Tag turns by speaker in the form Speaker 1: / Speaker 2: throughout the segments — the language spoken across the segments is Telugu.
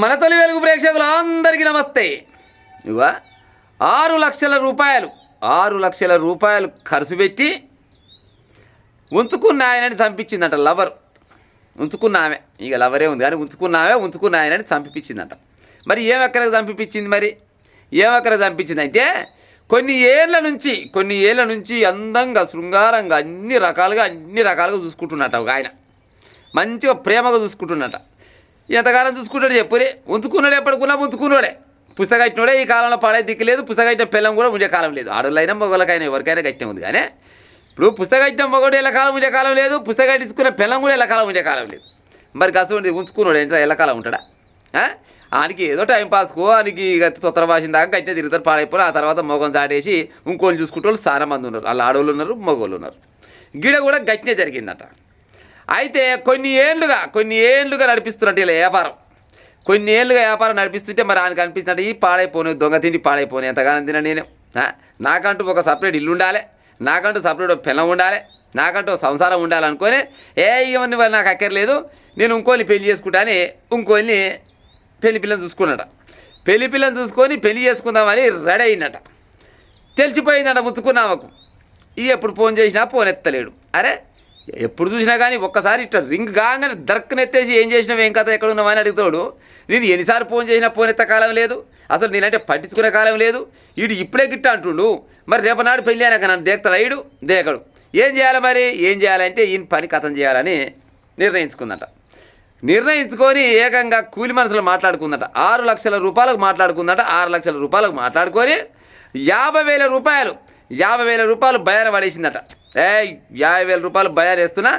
Speaker 1: మన తొలి వెలుగు ప్రేక్షకులు అందరికీ నమస్తే. ఇక 6 లక్షల రూపాయలు 6 లక్షల రూపాయలు ఖర్చు పెట్టి ఉంచుకున్న ఆయనని చంపించిందంట లవర్. ఉంచుకున్న ఆమె, ఇక లవరే ఉంది కానీ ఉంచుకున్న ఆయనని చంపించిందంట. మరి ఏమెక్కడికి చంపించింది? మరి ఏమెక్కడికి చంపించింది అంటే కొన్ని ఏళ్ళ నుంచి అందంగా శృంగారంగా అన్ని రకాలుగా చూసుకుంటున్నట్ట ఒక ఆయన. మంచిగా ప్రేమగా చూసుకుంటున్నట్ట. ఎంతకాలం చూసుకుంటాడు చెప్పురే? ఉంచుకున్నాడు, ఎప్పటికున్నా ఉంచుకున్నాడే. పుస్తకట్టినోడే ఈ కాలంలో పడే దిక్కు లేదు. పుస్తకట్టిన పిల్లం కూడా ఉండే కాలం లేదు. ఆడోళ్ళైనా మగవాళ్ళకైనా ఎవరికైనా గట్టిన ఉంది. కానీ ఇప్పుడు పుస్తకట్టిన మగవాడు ఎల్లకాలం ఉండే కాలం లేదు, పుస్తకట్టించుకున్న పిల్లం కూడా ఎల్లకాలం ఉండే కాలం లేదు. మరి కష్టం ఉంచుకున్నాడు ఎంత ఎల్లకాలం ఉంటాడా? ఆయనకి ఏదో టైంపాస్కో ఆయనకి తొత్తర భాషన దాకా గట్టిన తిరుగుతారు, పాడైపోయి ఆ తర్వాత మొగం చాటేసి ఇంకోళ్ళు చూసుకుంటే వాళ్ళు చాలా మంది ఉన్నారు. వాళ్ళు ఆడవాళ్ళు ఉన్నారు, మగవాళ్ళు ఉన్నారు. గిడ కూడా గట్టినే జరిగిందట. అయితే కొన్ని ఏళ్ళుగా నడిపిస్తున్నట్టు ఇలా వ్యాపారం. కొన్ని ఏళ్ళుగా వ్యాపారం నడిపిస్తుంటే మరి ఆయనకు అనిపిస్తున్నట్టు ఈ పాడైపోను దొంగ తిండి పాడైపోను ఎంతగానో తిన నేను. నాకంటూ ఒక సపరేట్ ఇల్లు ఉండాలి, నాకంటూ సపరేట్ పిల్లం ఉండాలి, నాకంటూ సంసారం ఉండాలనుకొని ఇవన్నీ నాకు అక్కర్లేదు, నేను ఇంకోని పెళ్లి చేసుకుంటా అని ఇంకోని పెళ్లి పిల్లని చూసుకున్నట. పెళ్లి పిల్లని చూసుకొని పెళ్లి చేసుకుందామని రెడీ అయినట. తెలిసిపోయిందట ముచ్చుకున్నామకు. ఎప్పుడు ఫోన్ చేసినా ఫోన్ ఎత్తలేడు. అరే ఎప్పుడు చూసినా కానీ ఒక్కసారి ఇట్లా రింగ్ కాగానే దర్కనెత్తేసి ఏం చేసినావు, ఏం కథ, ఎక్కడ ఉన్నావని అడుగుతాడు. నేను ఎన్నిసార్లు ఫోన్ చేసినా ఫోన్ ఎత్త కాలం లేదు, అసలు నేనంటే పట్టించుకునే కాలం లేదు. వీడు ఇప్పుడే గిట్ట అంటుండు. మరి రేపనాడు పెళ్ళి అయినాక నన్ను దేకతాడు, ఈడు దేకడు. ఏం చేయాలి మరి? ఏం చేయాలంటే ఈయన పని కథం చేయాలని నిర్ణయించుకొని ఏకంగా కూలి మనుషులు మాట్లాడుకుందట. 6 లక్షల రూపాయలకు మాట్లాడుకుందట. 6 లక్షల రూపాయలకు మాట్లాడుకొని 50,000 రూపాయలు బయాన పడేసిందట. 50,000 రూపాయలు బయాన్ వేస్తున్నా,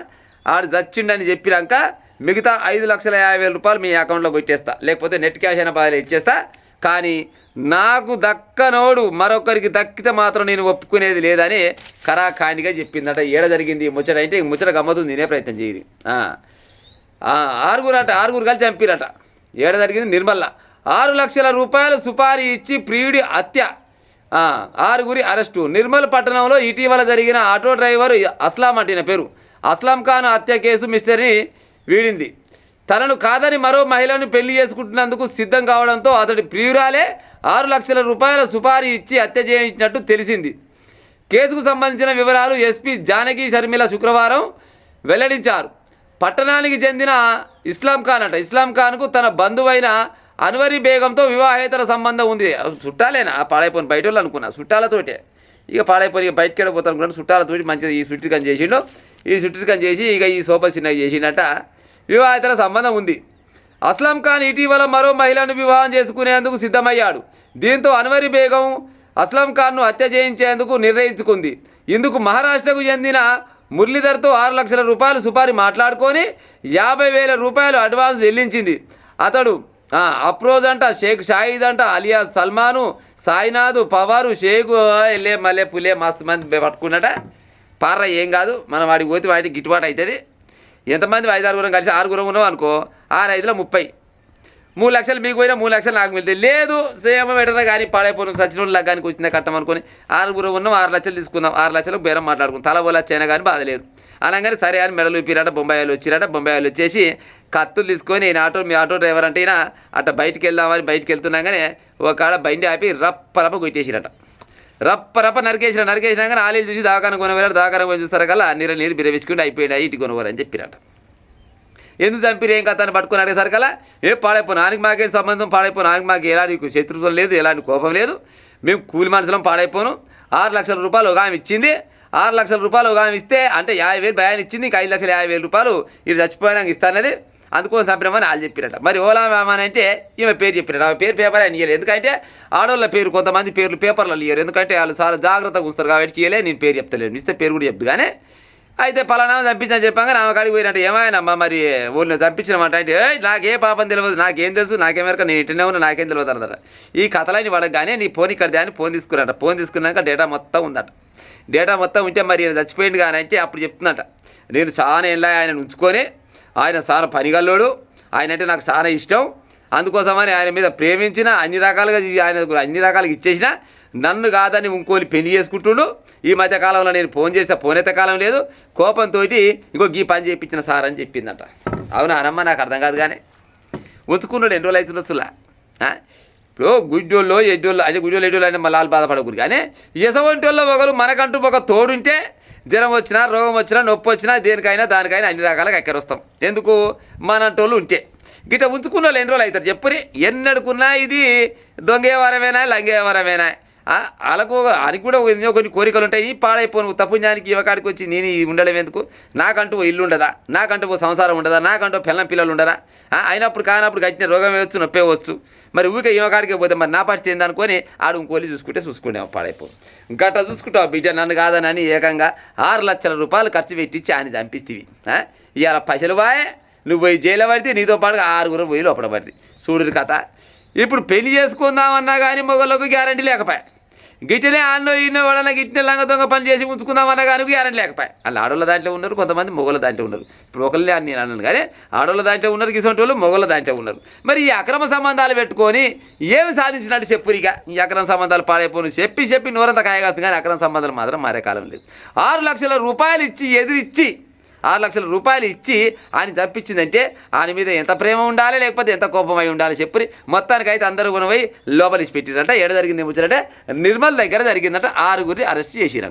Speaker 1: ఆడు చచ్చిండని చెప్పినాక మిగతా 5,50,000 రూపాయలు మీ అకౌంట్లో కొట్టేస్తా, లేకపోతే నెట్ క్యాష్ అయినా బాగా ఇచ్చేస్తా, కానీ నాకు దక్కనోడు మరొకరికి దక్కితే మాత్రం నేను ఒప్పుకునేది లేదని కరాఖండిగా చెప్పిందట. ఏడ జరిగింది ముచ్చట అంటే ముచ్చట గమ్మతుంది, నేనే ప్రయత్నం చేయదు. ఆరుగురు కలిసి చంపిరట. ఏడ జరిగింది నిర్మల్ల. 6 లక్షల రూపాయలు సుపారీ ఇచ్చి ప్రియుడి హత్య, 6 అరెస్టు. నిర్మల్ పట్టణంలో ఇటీవల జరిగిన ఆటో డ్రైవర్ అస్లాం అంటిన పేరు అస్లాం ఖాన్ హత్య కేసు మిస్టరీని వీడింది. తనను కాదని మరో మహిళను పెళ్లి చేసుకుంటున్నందుకు సిద్ధం కావడంతో అతడి ప్రియురాలే 6 లక్షల రూపాయల సుపారీ ఇచ్చి హత్య చేయించినట్టు తెలిసింది. కేసుకు సంబంధించిన వివరాలు ఎస్పీ జానకి షర్మిల శుక్రవారం వెల్లడించారు. పట్టణానికి చెందిన ఇస్లాం ఖాన్కు తన బంధువైన అన్వరి బేగంతో వివాహేతర సంబంధం ఉంది. చుట్టాలేనా? పాడైపోయిన బయట వాళ్ళు అనుకున్నా, చుట్టాలతోటే. ఇక పాడైపోయి బయటకి వెళ్ళిపోతాను అనుకున్నాను. చుట్టాలతోటి మంచిగా ఈ సుట్టికని చేసిండు. ఈ సుట్టికని చేసి ఇక ఈ సోఫా చిన్నగా చేసిండట. వివాహేతర సంబంధం ఉంది. అస్లాం ఖాన్ ఇటీవల మరో మహిళను వివాహం చేసుకునేందుకు సిద్ధమయ్యాడు. దీంతో అన్వరి బేగం అస్లాం ఖాన్ను హత్య చేయించేందుకు నిర్ణయించుకుంది. ఇందుకు మహారాష్ట్రకు చెందిన మురళీధర్తో 6 లక్షల రూపాయలు సుపారీ మాట్లాడుకొని 50,000 రూపాయలు అడ్వాన్స్ చెల్లించింది. అతడు అప్రోజ్ అంట, షేక్ షాహిద్ అంట, అలియాస్ సల్మాను, సాయినాథ్, పవారు, షేక్ ఎల్లే మల్లె పుల్లే మస్తు మంది పట్టుకున్నట. పార్ర ఏం కాదు, మనం వాడికి పోతే వాటికి గిట్టుబాటు అవుతుంది. ఎంతమంది 5-6 కలిసి 6 ఉన్నాం అనుకో, 6-5లో 30. 3 లక్షలు మీకు పోయినా 3 లక్షలు నాకు వెళ్తే లేదు సేమ పెట్టరా కానీ పాడైపోయిన సచినులు లగ్గానికి వచ్చిందా కట్టమనుకొని 6 ఉన్నాం. 6 లక్షలు తీసుకుందాం, 6 లక్షలకు బేరం మాట్లాడుకుందాం, తల పోలు వచ్చైనా కానీ బాధ లేదు అనగానే సరే అని మెడలు ఇప్పిరట. బొంబాయిలు వచ్చేసి కత్తులు తీసుకొని మీ ఆటో డ్రైవర్ అంటే ఈయన అట్ట బయటికి వెళ్దామని బయటికి వెళ్తున్నాగానే ఒక కాడ బండి ఆపి రప్ప కొట్టేసిరట. రప్ప నరికేసినా కానీ ఆలీలు చూసి దాకాన కొనవారు. దాకాన కొని చూస్తారు కల్లా నీరు బిరవించుకుంటే అయిపోయింది, ఇటు కొనవారు అని చెప్పిరట. ఎందుకు చంపిరు ఏం కథ అని పట్టుకుని అడిగేసరికల్లా పాడైపోను ఆయనకి మాకేం సంబంధం, పాడైపోను ఆయనకి మాకు ఎలాంటి శత్రుత్వం లేదు, ఎలాంటి కోపం లేదు, మేము కూలి మనుషులం, పాడైపోను. 6 లక్షల రూపాయలు ఒక ఆమె ఇచ్చింది. 6 లక్షల రూపాయలు ఒక ఆమె ఇస్తే అంటే 50,000 భయాన్ని ఇచ్చింది. ఇంకా 5,50,000 రూపాయలు ఇది చచ్చిపోయినాక ఇస్తానది, అందుకోసం చంపినామని వాళ్ళు చెప్పిరట. మరి ఓలా అని అంటే ఈమె పేరు చెప్పిరట. ఆమె పేరు పేపర్ అని ఇయ్యలేదు. ఎందుకంటే ఆడవాళ్ళ పేరు కొంతమంది పేర్లు పేపర్లలో ఇయ్యరు, ఎందుకంటే వాళ్ళు చాలా జాగ్రత్తగా ఉంచుతారు కాబట్టి ఇయ్యలే. నేను పేరు చెప్తలేను, ఇస్తే పేరు కూడా చెప్దు. కానీ అయితే పలానా చంపించని చెప్పాక ఆమె కాడికి పోయినట్టు ఏమైనామ్మా మరి ఊళ్ళో చంపించినమాట అంటే నాకే పాపం తెలియదు, నాకేం తెలుసు, నాకేమేరక నేను ఇంటనే ఉన్నా, నాకేం తెలియదు అన్నదట. ఈ కథలని పడగానే నీ ఫోన్ ఇక్కడ అని ఫోన్ తీసుకున్నట. ఫోన్ తీసుకున్నాక డేటా మొత్తం ఉందట. డేటా మొత్తం ఉంటే మరి ఆయన చచ్చిపోయింది కానీ అంటే అప్పుడు చెప్తుందట, నేను చాలా ఏళ్ళ ఆయన ఉంచుకొని ఆయన చాలా పనిగల్లోడు, ఆయన అంటే నాకు చాలా ఇష్టం, అందుకోసమని ఆయన మీద ప్రేమించిన అన్ని రకాలుగా ఇచ్చేసిన, నన్ను కాదని ఇంకోని పెళ్లి చేసుకుంటుండు. ఈ మధ్యకాలంలో నేను ఫోన్ చేస్తే ఫోన్ ఎత్తే కాలం లేదు, కోపంతో ఇంకో ఈ పని చేయించిన సార్ అని చెప్పిందట. అవునా అనమ్మ? నాకు అర్థం కాదు. కానీ ఉంచుకున్నాడు ఎన్ని రోజులు అవుతున్న సులా ఇప్పుడు గుడ్డోళ్ళు ఎడ్డోళ్ళు అంటే గుడ్డోళ్ళు ఎడ్డోళ్ళు అంటే మళ్ళీ బాధపడకూడదు కానీ ఎసవంటి వాళ్ళు ఒకరు మనకంటూ ఒక తోడుంటే జ్వరం వచ్చినా రోగం వచ్చినా నొప్పి వచ్చినా దేనికైనా దానికైనా అన్ని రకాలుగా ఎక్కరొస్తాం ఎందుకు మనంటోళ్ళు ఉంటే గిట్ట ఉంచుకున్న వాళ్ళు ఎన్ని రోజులు అవుతారు చెప్పురి ఎన్నడుకున్నా ఇది దొంగే వారమేనా లంగే వారమేనా వాళ్ళకు అని కూడా ఎన్నో కొన్ని కోరికలు ఉంటాయి ఈ పాడైపోను తప్పుజ్ఞానికి ఇవకాడికి వచ్చి నేను ఉండడం ఎందుకు నాకంటూ ఓ ఇల్లు ఉండదా నాకంటూ ఓ సంసారం ఉండదా నాకంటూ పిల్లలు ఉండరా అయినప్పుడు కానప్పుడు గట్టిన రోగం వేయవచ్చు నొప్పి వచ్చు మరి ఊరికే ఇవకాడికి పోతే మరి నా పరిస్థితి ఏందనుకొని ఆడు ఇంకోలి చూసుకుంటే పాడైపోవు గట్ట చూసుకుంటావు బిడ్డ నన్ను కాదనని ఏకంగా 6 లక్షల రూపాయలు ఖర్చు పెట్టించి ఆయన చంపిస్తేవి ఇవాళ పైసలు వాయే నువ్వు పోయి జైలు పడితే నీతో పాటుగా 6 పోయి లోపల పడి చూడురు కథ ఇప్పుడు పెళ్లి చేసుకుందామన్నా కానీ మొగలకు గ్యారంటీ లేకపోయా గిట్టనే ఆన్నో ఈన్నో వాడన్నా గిట్టిన లంగ దొంగ పని చేసి ఉంచుకుందామన్నా కానీ గ్యారంటీ లేకపోయా వాళ్ళు ఆడోళ్ళ దాంట్లో ఉన్నారు కొంతమంది మొగల దాంట్లో ఉన్నారు ఇప్పుడు ఒకళ్ళే అని నేను అన్నాను కానీ ఆడోళ్ళ దాంట్లో ఉన్నారు గిసంటి వాళ్ళు మొగల దాంట్లో ఉన్నారు మరి ఈ అక్రమ సంబంధాలు పెట్టుకొని ఏమి సాధించినట్టు చెప్పురిగా ఈ అక్రమ సంబంధాలు పాడైపోను చెప్పి నోరంతా కాయగాస్తుంది కానీ అక్రమ సంబంధాలు మాత్రం మారే కాలం లేదు 6 లక్షల రూపాయలు ఇచ్చి ఎదురిచ్చి 6 లక్షల రూపాయలు ఇచ్చి ఆయన చంపించిందంటే ఆయన మీద ఎంత ప్రేమ ఉండాలి లేకపోతే ఎంత కోపమై ఉండాలి చెప్పి మొత్తానికైతే అందరూ కొనపోయి లోపలిసి పెట్టిరంట ఏడ జరిగింది ముచ్చరంటే నిర్మల్ దగ్గర జరిగిందంట 6 అరెస్ట్ చేసిరంట